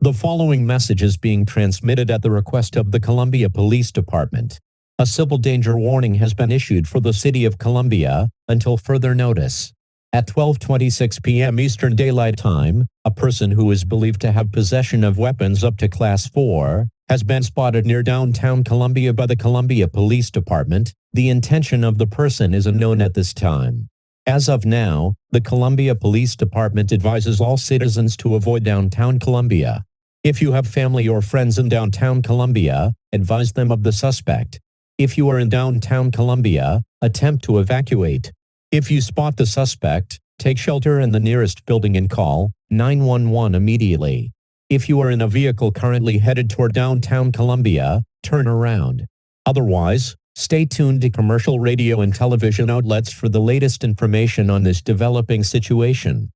The following message is being transmitted at the request of the Columbia Police Department. A civil danger warning has been issued for the City of Columbia until further notice. At 12:26 p.m. Eastern Daylight Time, a person who is believed to have possession of weapons up to Class 4 has been spotted near downtown Columbia by the Columbia Police Department. The intention of the person is unknown at this time. As of now, the Columbia Police Department advises all citizens to avoid downtown Columbia. If you have family or friends in downtown Columbia, advise them of the suspect. If you are in downtown Columbia, attempt to evacuate. If you spot the suspect, take shelter in the nearest building and call 911 immediately. If you are in a vehicle currently headed toward downtown Columbia, turn around. Otherwise, stay tuned to commercial radio and television outlets for the latest information on this developing situation.